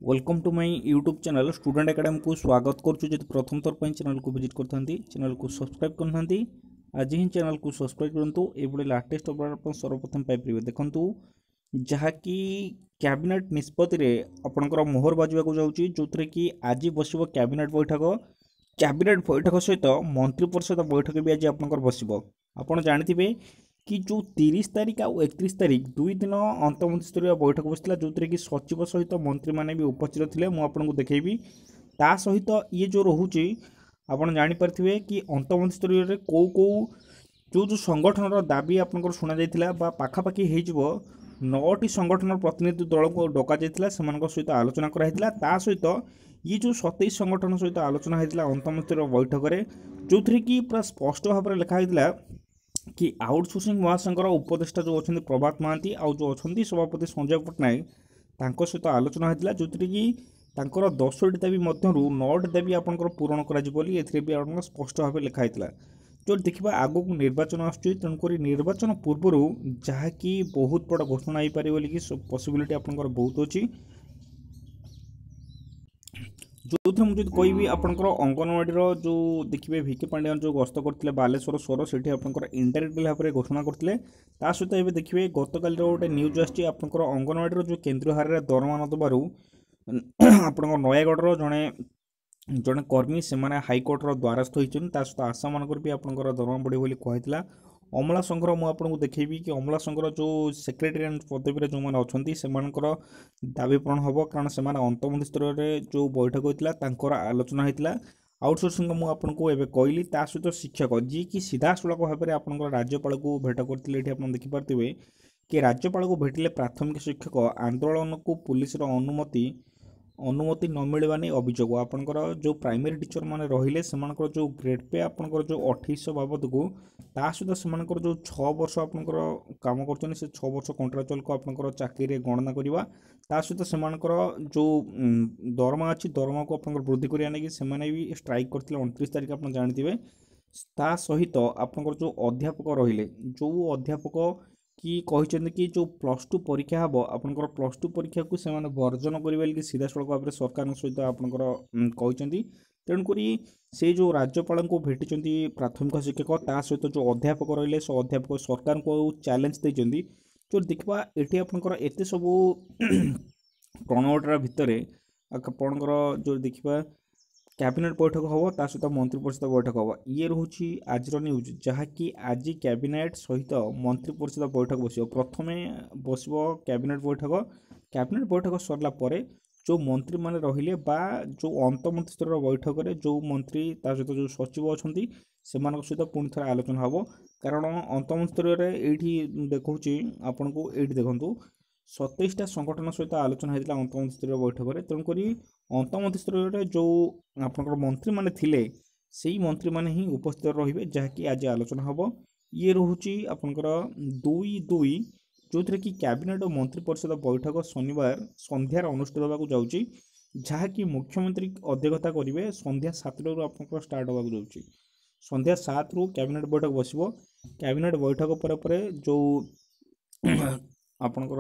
Welcome to my YouTube channel student academy को स्वागत करुछु। जदि प्रथम थर पर चैनल को विजिट करथांती चैनल को सब्सक्राइब करथांती आज ही चैनल को सब्सक्राइब करंतु एबडे लेटेस्ट अपडेट अपन सर्वप्रथम पाइ परिबे। देखंतु जहाँकि कैबिनेट निष्पत्ति रे आपनकर मोहर बाजवा को जाउची, जोतरे कि आज बसिबो कैबिनेट बैठक सहित मंत्री परिषद बैठक भी आज आपनकर बसिबो। आपण जानिथिबे कि जो 30 तारिख आउ 31 तारिख दुई दिन अंतमंत्री स्तरीय बैठक बसला, जो कि सचिव सहित मंत्री मैंने भी उपस्थित थे। मुझे देखी ता सहित ये जो रोचे आपड़ जापे कि अंतमंत्री स्तरीय कौ कौ जो संगठन दाबी आपंकर शुणा जाता पाखापाखि हो 9टी संगठन प्रतिनिधि दल को डक जाता सहित आलोचना कराइला। ता सहित ये जो 27 संगठन सहित आलोचना होता अंतमंत्री बैठक में, जो कि पूरा स्पष्ट भाव में लिखाई कि आउटसोर्सिंग महासंघर उपदेष्टा जो अच्छा प्रभात महांती आउ जो अच्छा सभापति संजय पट्टनायक तांको सहित आलोचना होता, जो कि 10टी दाबी मध्य 9टी दाबी आपंकर पूरण कर स्पष्ट भाव लिखाई। जो देखा आग को निर्वाचन आसूँ, तेणुक निर्वाचन पूर्व जहाँकि बहुत बड़ घोषणा हो पारे बोली पॉसिबिलिटी आपंकर बहुत अच्छी। जो थे मुझे कहबी आपंकर अंगनवाड़ी जो देखिए भिके पांडियान जो गस्त करते बालेश्वर स्वर से इनडायरेक्टली भाव में घोषणा करते। सहित ये देखिए गतकाल गोटे न्यूज आसकर अंगनवाड़ी जो केन्द्रीय हार में दरमा न दबार आप नयागढ़ जड़े जड़े कर्मी से हाइकोर्टर द्वारस्थ होती सहित आशा मानक भी आपंकर दरमा बढ़ी बोली कहला। अमला संघर मुझे देखी कि अमला संघर जो सेक्रेटेरिएट पदवी जो मैंने अच्छा से दाबी पूरण हम, कारण से अंतमंत्री स्तर जो बैठक होता आलोचना होता आउटसोर्सिंग मुझे कहली। सहित शिक्षक जी कि सीधा सड़क भाव में आप राज्यपाल को भेट करते आप देखिपे कि राज्यपाल को भेटिले प्राथमिक शिक्षक आंदोलन को पुलिस अनुमति न मिलवा नहीं अभियोग। आपंकर जो प्राइमरी टीचर मैंने रहिले से जो ग्रेड पे आपंकर जो 2800 बाबद को सहित से जो 6 वर्ष आपंकर काम कर 6 वर्ष कंट्राक्चुअल को आपंकर चाकरी गणना करवा सहित से जो दरमा अच्छी दरमा को आप वृद्धि करने नहीं भी स्ट्राइक करते 29 तारिख आप जानते। ता सहित आपंकर जो अध्यापक रहिले जो अध्यापक कि कहते कि जो +2 परीक्षा हम आपंकर +2 परीक्षा को से वर्जन करेंगे सीधा सड़क भाव में सरकार सहित आपंकर कहते। तेणुक से जो राज्यपाल को भेटी प्राथमिक शिक्षक ता सहित जो अध्यापक रही से अध्यापक सरकार को चैलेंज देते। जो देखा ये आपंकर एत सब प्रणवटा भितर आपंकर जो देखा कैबिनेट बैठक हम सहित मंत्री परिषद बैठक हम, ये रोचे आज न्यूज जहाँकि आज कैबिनेट सहित मंत्री परिषद बैठक बस प्रथम बस कैबिनेट बैठक सरला जो मंत्री मैंने रहिले जो अंतमंत्री स्तर बैठक में जो मंत्री सहित जो सचिव अच्छा से सहित पुणी थे आलोचना हम। कारण अंतमंत्री स्तर ये देखा आपन को ये देखूँ 27टा संगठन सहित आलोचना होता अंतमंत्री स्तर बैठक में। तेणुक अंतमंत्री स्तर जो आपंकर मंत्री मैंने थिले से मंत्री मैंने ही उपस्थित रहिबे जहाँकि आज आलोचना हम। ये रोचे आपंकर 2/2 जो कि कैबिनेट और मंत्री परिषद बैठक शनिवार संध्यार अनुष्ठित होगा जाऊँगी, जहाँकि मुख्यमंत्री अध्यक्षता करेंगे संध्या 7 आप स्टार्ट होगा जाऊँगी। संध्या 7 कैबिनेट बैठक बस कैबिनेट बैठक पर जो आपंकर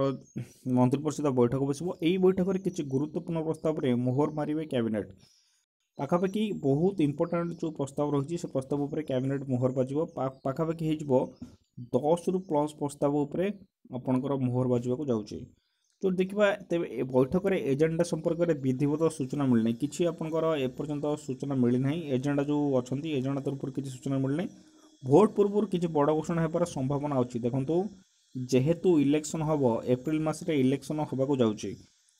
मंत्री परिषद बैठक बस यही बैठक में किसी गुरुत्वपूर्ण प्रस्ताव में मोहर मारे कैबिनेट पाखापाखि बहुत इंपोर्टाट जो प्रस्ताव रही से प्रस्ताव उपर कैबिनेट मोहर बाजो पाखापाखि हो 10 रु प्लस प्रस्ताव उपर आपंकर मोहर बाजवा जाऊँगी। तो देखा तेरे बैठक में एजेंडा संपर्क में विधिवत सूचना मिलना कि आपंकर एपर्यंत सूचना मिलना एजेंडा जो अच्छा एजेंडा तरफ किसी सूचना मिलना भोट पूर्व किसी बड़ घोषणा होबार संभावना अच्छी। देखो जेहेतु इलेक्शन हम एप्रिल मसरे इलेक्शन होगा जाऊँगी,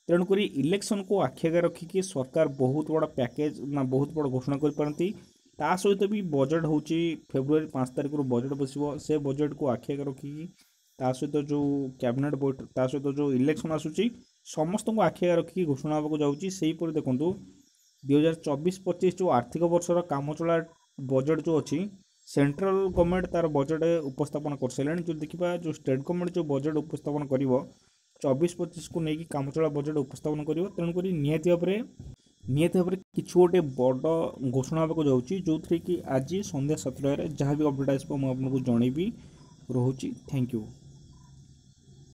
तेणुक इलेक्शन को आखि आगे रखिकी सरकार बहुत बड़ा पैकेज ना बहुत बड़ा घोषणा करपारती। ता सहित भी बजेट हूँ फेब्रुआरी 5 तारिख बजेट बस से बजेट को आखि आगे रखिकी ता सहित जो कैबिनेट बैठक ता सहित जो इलेक्शन आसूँ समस्त को आखि आगे रखिकी घोषणा होगा जाऊँगी। से देखो 2024-25 जो आर्थिक वर्षर काम चला बजेट जो अच्छी सेंट्रल गवर्नमेंट तार बजेट उपस्थापन कर सारे। जो देखा जो स्टेट गवर्नमेंट जो बजेट उपस्थापन कर 24-25 को लेकिन काम चला बजेट उपस्थापन कर। तेणुक निहत भाव में किसी गोटे बड़ घोषणा होगा जाऊँगी, जो थी कि आज संध्या 7 जहाँ भी अपडेट आसो मुझे आपको जनइबी। रोचे थैंक यू।